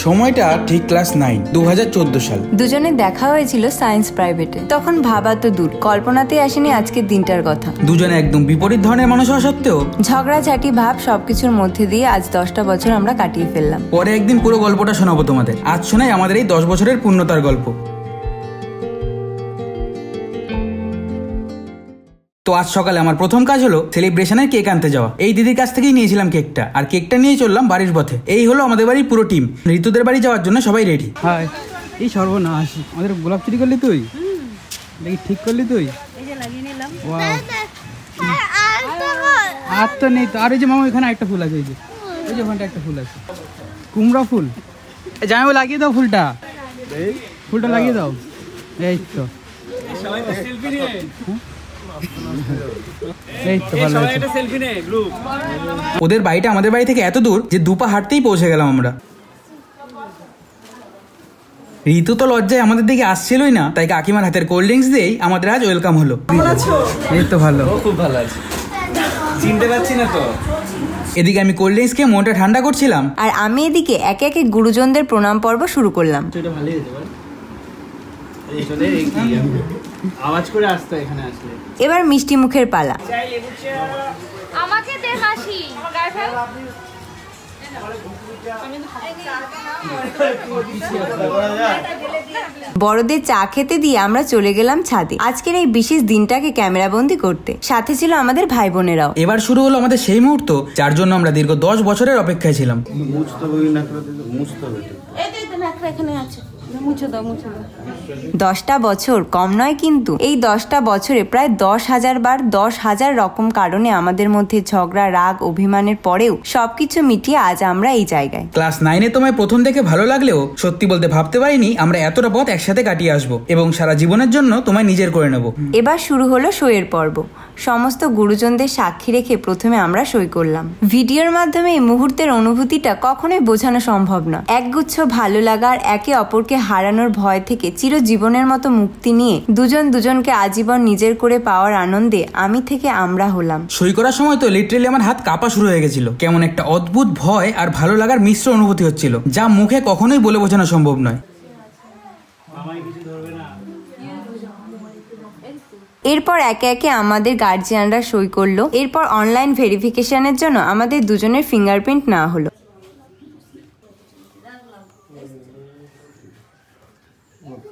সময়টা ঠিক ক্লাস 9, 2014 সাল। দুজনে দেখা হয়েছিল সায়েন্স প্রাইভেটে। তখন ভাবা তো দূর, কল্পনাতেই আসেনি আজকের দিনটার কথা। দুজনে একদম বিপরীত ধরনের মানুষ হওয়া সত্ত্বেও ঝগড়াঝাটি ভাব সবকিছুর মধ্যে দিয়ে আজ 10টা বছর আমরা কাটিয়ে ফেললাম। পরে একদিন পুরো গল্পটা শোনাবো তোমাদের। আজ শোনাই আমাদের এই 10 বছরের পূর্ণতার গল্প। তো আজ সকালে আমার প্রথম কাজ হলো সেলিব্রেশনের কেক আনতে যাওয়া। এই দিদির কাছ থেকেই নিয়েছিলাম কেকটা, আর কেকটা নিয়ে চললাম বাড়ির পথে। এই হলো আমাদের বাড়ির পুরো টিম। ঋতুদের বাড়ি যাওয়ার জন্য সবাই রেডি। হাই, এই সর্বনাশ, আমাদের গোলাপ চুরি করলি তুই? দেখি ঠিক করলি তুই? এই যে লাগিয়ে নিলাম। ওয়াও, আর তো নেই তো। আর এই যে মামা এখানে একটা ফুল আছে, এই যে ওখানটা একটা ফুল আছে, কুমড়া ফুল। জামাই লাগিয়ে দাও ফুলটা, ফুলটা লাগিয়ে দাও। এই তো ওদের বাড়িটা আমাদের বাড়ি থেকে এত দূর যে দুপা হাঁটতেই পৌঁছে গেলাম আমরা। ঋতু তো লজ্জায় আমাদের দিকে আসছিলই না, তাই কাকিমার হাতের কোল্ড ড্রিঙ্কস দিয়েই আমাদের আজ ওয়েলকাম হলো। এই তো ভালো, খুব ভালো আছে, চিনতে পারছি না তো। এদিকে আমি কোল্ড ড্রিঙ্কস খেয়ে মনটা ঠান্ডা করছিলাম, আর আমি এদিকে একে একে গুরুজনদের প্রণাম পর্ব শুরু করলাম। আওয়াজ করে আসতো এখানে আসলে। এবার মিষ্টি মুখের পালা। আমাকে দে মাসি, বড়দের চা খেতে দিয়ে আমরা চলে গেলাম ছাদে আজকের এই বিশেষ দিনটাকে ক্যামেরাবন্দি করতে। সাথে ছিল আমাদের ভাই বোনেরাও। এবার শুরু হলো আমাদের সেই মুহূর্ত যার জন্য আমরা দীর্ঘ 10 বছরের অপেক্ষায় ছিলাম। 10টা বছর কম নয়, কিন্তু এই 10টা বছরে প্রায় 10,000 বার 10,000 রকম কারণে আমাদের মধ্যে ঝগড়া, রাগ, অভিমানের পরেও সবকিছু মিটিয়ে আজ আমরা এই জায়গায়। ক্লাস 9-এ তোমায় প্রথম দেখে ভালো লাগলেও সত্যি বলতে ভাবতে পারিনি আমরা এতটা পথ একসাথে কাটিয়ে আসবো এবং সারা জীবনের জন্য তোমায় নিজের করে নেব। এবার শুরু হলো সইয়ের পর্ব। সমস্ত গুরুজনদের সাক্ষী রেখে প্রথমে আমরা সই করলাম। ভিডিওর মাধ্যমে এই মুহূর্তের অনুভূতিটা কখনোই বোঝানো সম্ভব না। একগুচ্ছ ভালো লাগার, একে অপরকে হারানোর ভয় থেকে চিরজীবনের মতো মুক্তি নিয়ে দুজন দুজনকে আজীবন নিজের করে পাওয়ার আনন্দে আমি থেকে আমরা হলাম। সই করার সময় তো লিটারালি আমার হাত কাঁপা শুরু হয়ে গেছিল। কেমন একটা অদ্ভুত ভয় আর ভালো লাগার মিশ্র অনুভূতি হচ্ছিল, যা মুখে কখনোই বলে বোঝানো সম্ভব নয়। এরপর একে একে আমাদের গার্জিয়ানরা সই করলো। এরপর অনলাইন ভেরিফিকেশনের জন্য আমাদের দুজনের ফিঙ্গারপ্রিন্ট নেওয়া হলো।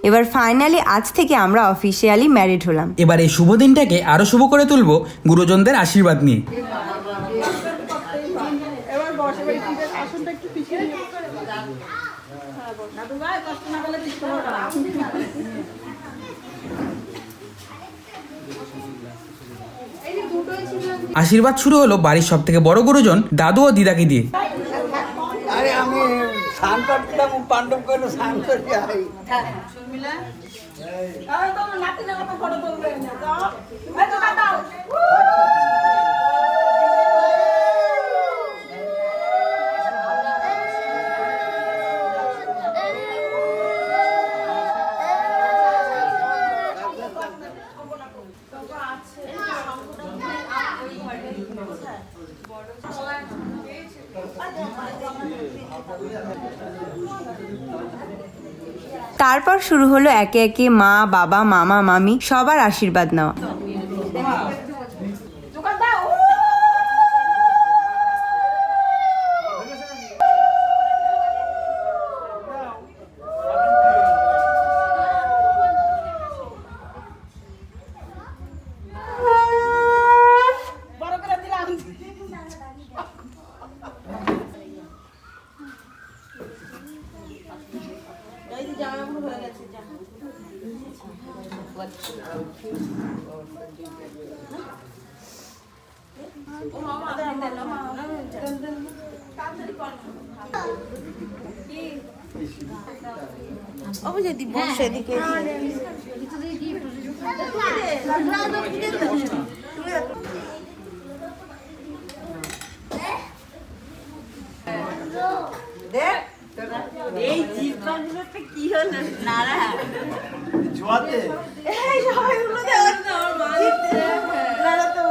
এবার ফাইনালি আজ থেকে আমরা অফিসিয়ালি ম্যারিড হলাম। এবার এই শুভ দিনটাকে আরো শুভ করে তুলবো গুরুজনদের আশীর্বাদ নিয়ে। আশীর্বাদ শুরু হলো বাড়ির সব থেকে বড় গুরুজন দাদু ও দিদাকে দিয়ে। আরে আমি স্নান করছিলাম, পাণ্ডব করে স্নান করতে হয়। তারপর শুরু হলো একে একে মা, বাবা, মামা, মামি সবার আশীর্বাদ নেওয়া। এই জিব্বাগুলোতে কি হলো নারা জোয়াতে এই সবাইগুলো দেওয়ার না আমার মা নারা তো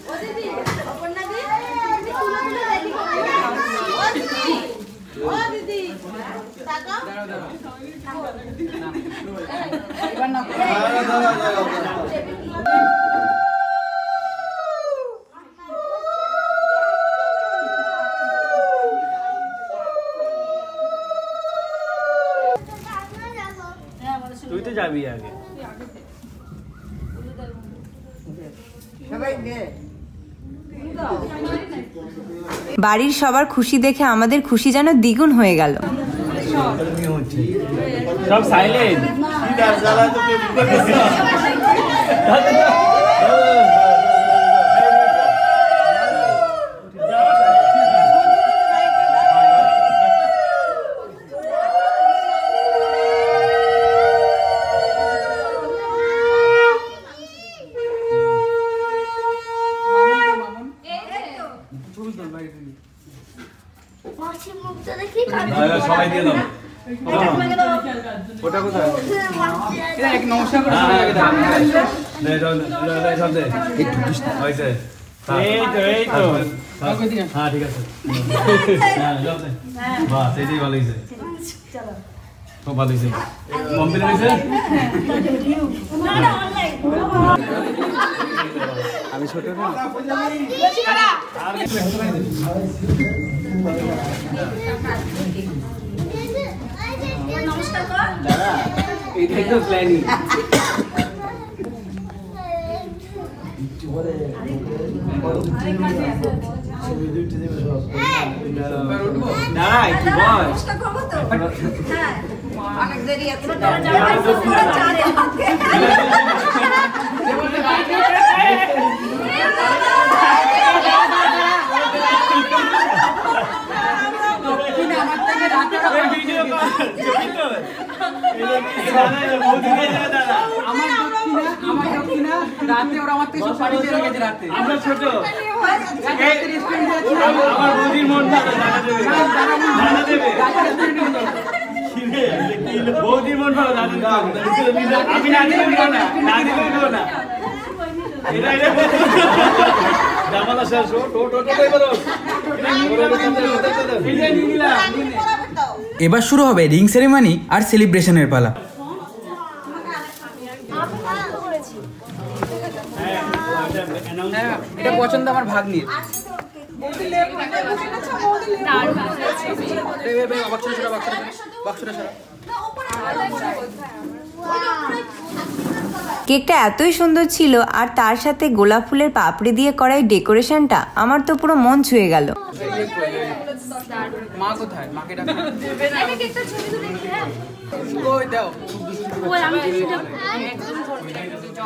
ও দিদি অপর্ণা দি তুলে তুলে রেডি করে এবার না তুই তো যাবি আগে। বাড়ির সবার খুশি দেখে আমাদের খুশি যেন দ্বিগুণ হয়ে গেল। সব সাইলেন্ট। সবাই দিয়ে দাও। ওটা কোথায়? এক নমস্কার করে এই তো হ্যাঁ ঠিক আছে। বাস এইটাই ভালো হয়েছে, খুব ভালো হয়েছে। কমপ্লিট হয়েছে। আমি ছোট না নমস্কার কর। এইটাই তো প্ল্যানিং। না একটু বল। নমস্কার করবো তো? হ্যাঁ অনেক দেরি আছে। রাতে ওরা আমার থেকে সব পানি চেয়ে গেছে রাতে। আমরা ছোট আমার বৌদির মন ভালো, দাদা দেবে। বৌদির মন ভালো, দাদা দেবে। আমি না দিলে দেবো না, না দিলে দেবো না। জামালা শেষ এবার শুরু হবে রিং সেরেমনি আর সেলিব্রেশনের পালা। এটা পছন্দ আমার ভাগ্নির। কেকটা এতই সুন্দর ছিল আর তার সাথে গোলাপ ফুলের পাপড়ি দিয়ে করা এই ডেকোরেশনটা আমার তো পুরো মন ছুঁয়ে গেল। মা কোথায়? মাকে ডাক। আমি কেকটা ছবি তুলে দিই। হ্যাঁ কই দাও। ওই আমি কিছুটা একদম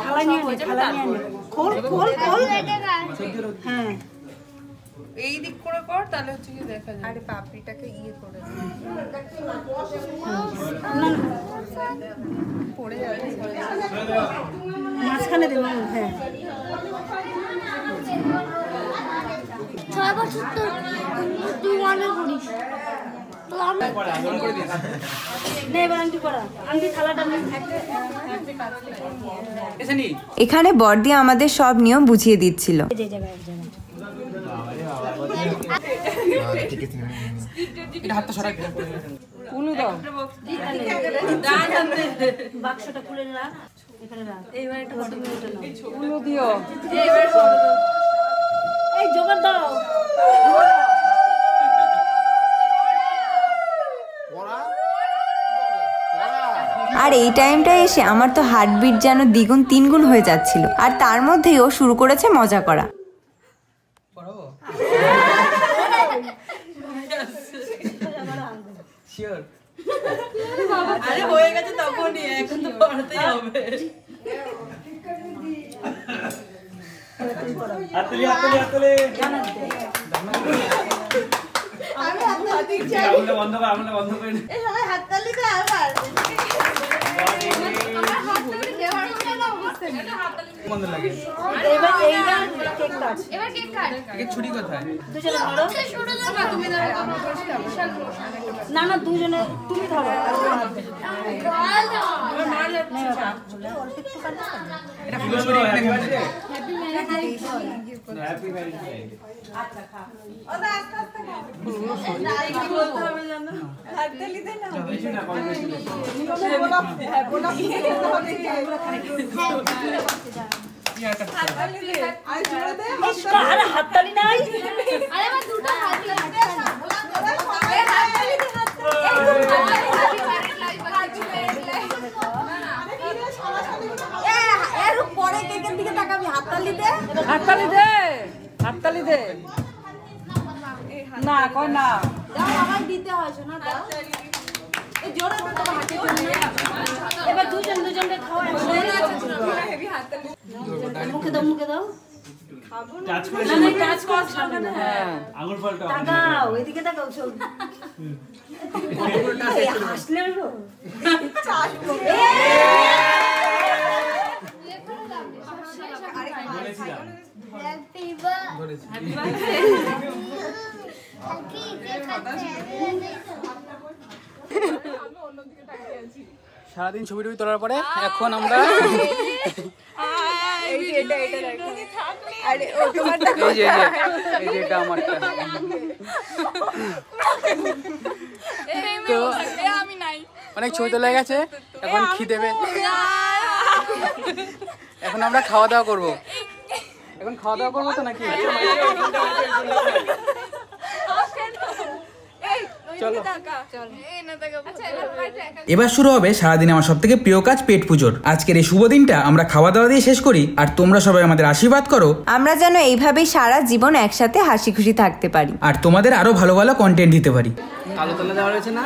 খালা নিয়ে নে, খালা নিয়ে নে। খোল খোল খোল। হ্যাঁ এই দিক করে কর, তাহলে হচ্ছে কি দেখা যায়। আরে পাপড়িটাকে ইয়ে করে পড়ে যাবে। মাঝখানে দেবো। হ্যাঁ 6 বছর তো তুই মনে করিস তো আমি নে এবার আন্টি করা। আন্টি থালাটা নে। এখানে বড়দি আমাদের সব নিয়ম বুঝিয়ে দিচ্ছিল। যে জায়গায় এক জায়গায় এটা হাতটা সরাই উনু দাও। বাক্সটা খুলে রাখ, এখানে রাখ। এইবার একটা ফটো তুলে নাও। উনু দিও। এই জোগাড় দাও। আর এই টাইমটা এসে আমার তো হার্টবিট যেন দ্বিগুণ তিনগুণ হয়ে যাচ্ছিল। আর তার মধ্যেই ও শুরু করেছে মজা করা। শিওর। আরে হয়ে গেছে তখনই, এখন তো পড়তেই হবে। হাততালি হাততালি হাততালি। আমি হাততালি দিচ্ছি। আমরা বন্ধ করে, আমরা বন্ধ করে। এই সবাই হাততালি দাও আবার। আমার হাততালি দেওয়ার মতো না বুঝতে না। বন্ধ লাগে। এবার এইবার কেক কাট। এবার কেক কাট। এর ছুরি কোথায়? দুজনে ধরো। শুরু দাও তুমি ধরো। আমার বিশাল না না দুজনে তুমি ধরো। এটা ফুল ছুরি এখানে আছে। Happy marriage day. ওটা আস্তে আস্তে হাততালি নাই আরে আমার দুটো হাত লাগবে এর পরে কেকের দিকে তাকাবি হাততালি দে না কই না দাও আমায় দিতে হয় শোনা দাও এই জোরে তো তোমার হাতে চলে এবার দুজনকে খাওয়াই হেভি হাততালি মুখে দাও খাবো না টাচ করছ না হ্যাঁ আঙুল পাল্টাও তাকাও এদিকে তাকাও সব হাসলে গো হ্যাপি বার্থডে সারাদিন ছবি টবি তোলার পরে এখন আমরা এই যে এটা আমারটা তো অনেক ছবি তোলা গেছে, এখন খিদে পেয়েছে, এখন আমরা খাওয়া দাওয়া করবো। এখন খাওয়া দাওয়া করবো তো নাকি? এবার শুরু হবে সারাদিন আমার সব থেকে প্রিয় কাজ পেট পুজোর। আজকের এই শুভ দিনটা আমরা খাওয়া দাওয়া দিয়ে শেষ করি, আর তোমরা সবাই আমাদের আশীর্বাদ করো আমরা যেন এইভাবেই সারা জীবন একসাথে হাসি খুশি থাকতে পারি আর তোমাদের আরো ভালো ভালো কন্টেন্ট দিতে পারি। আলো তোলা দেওয়া রয়েছে না?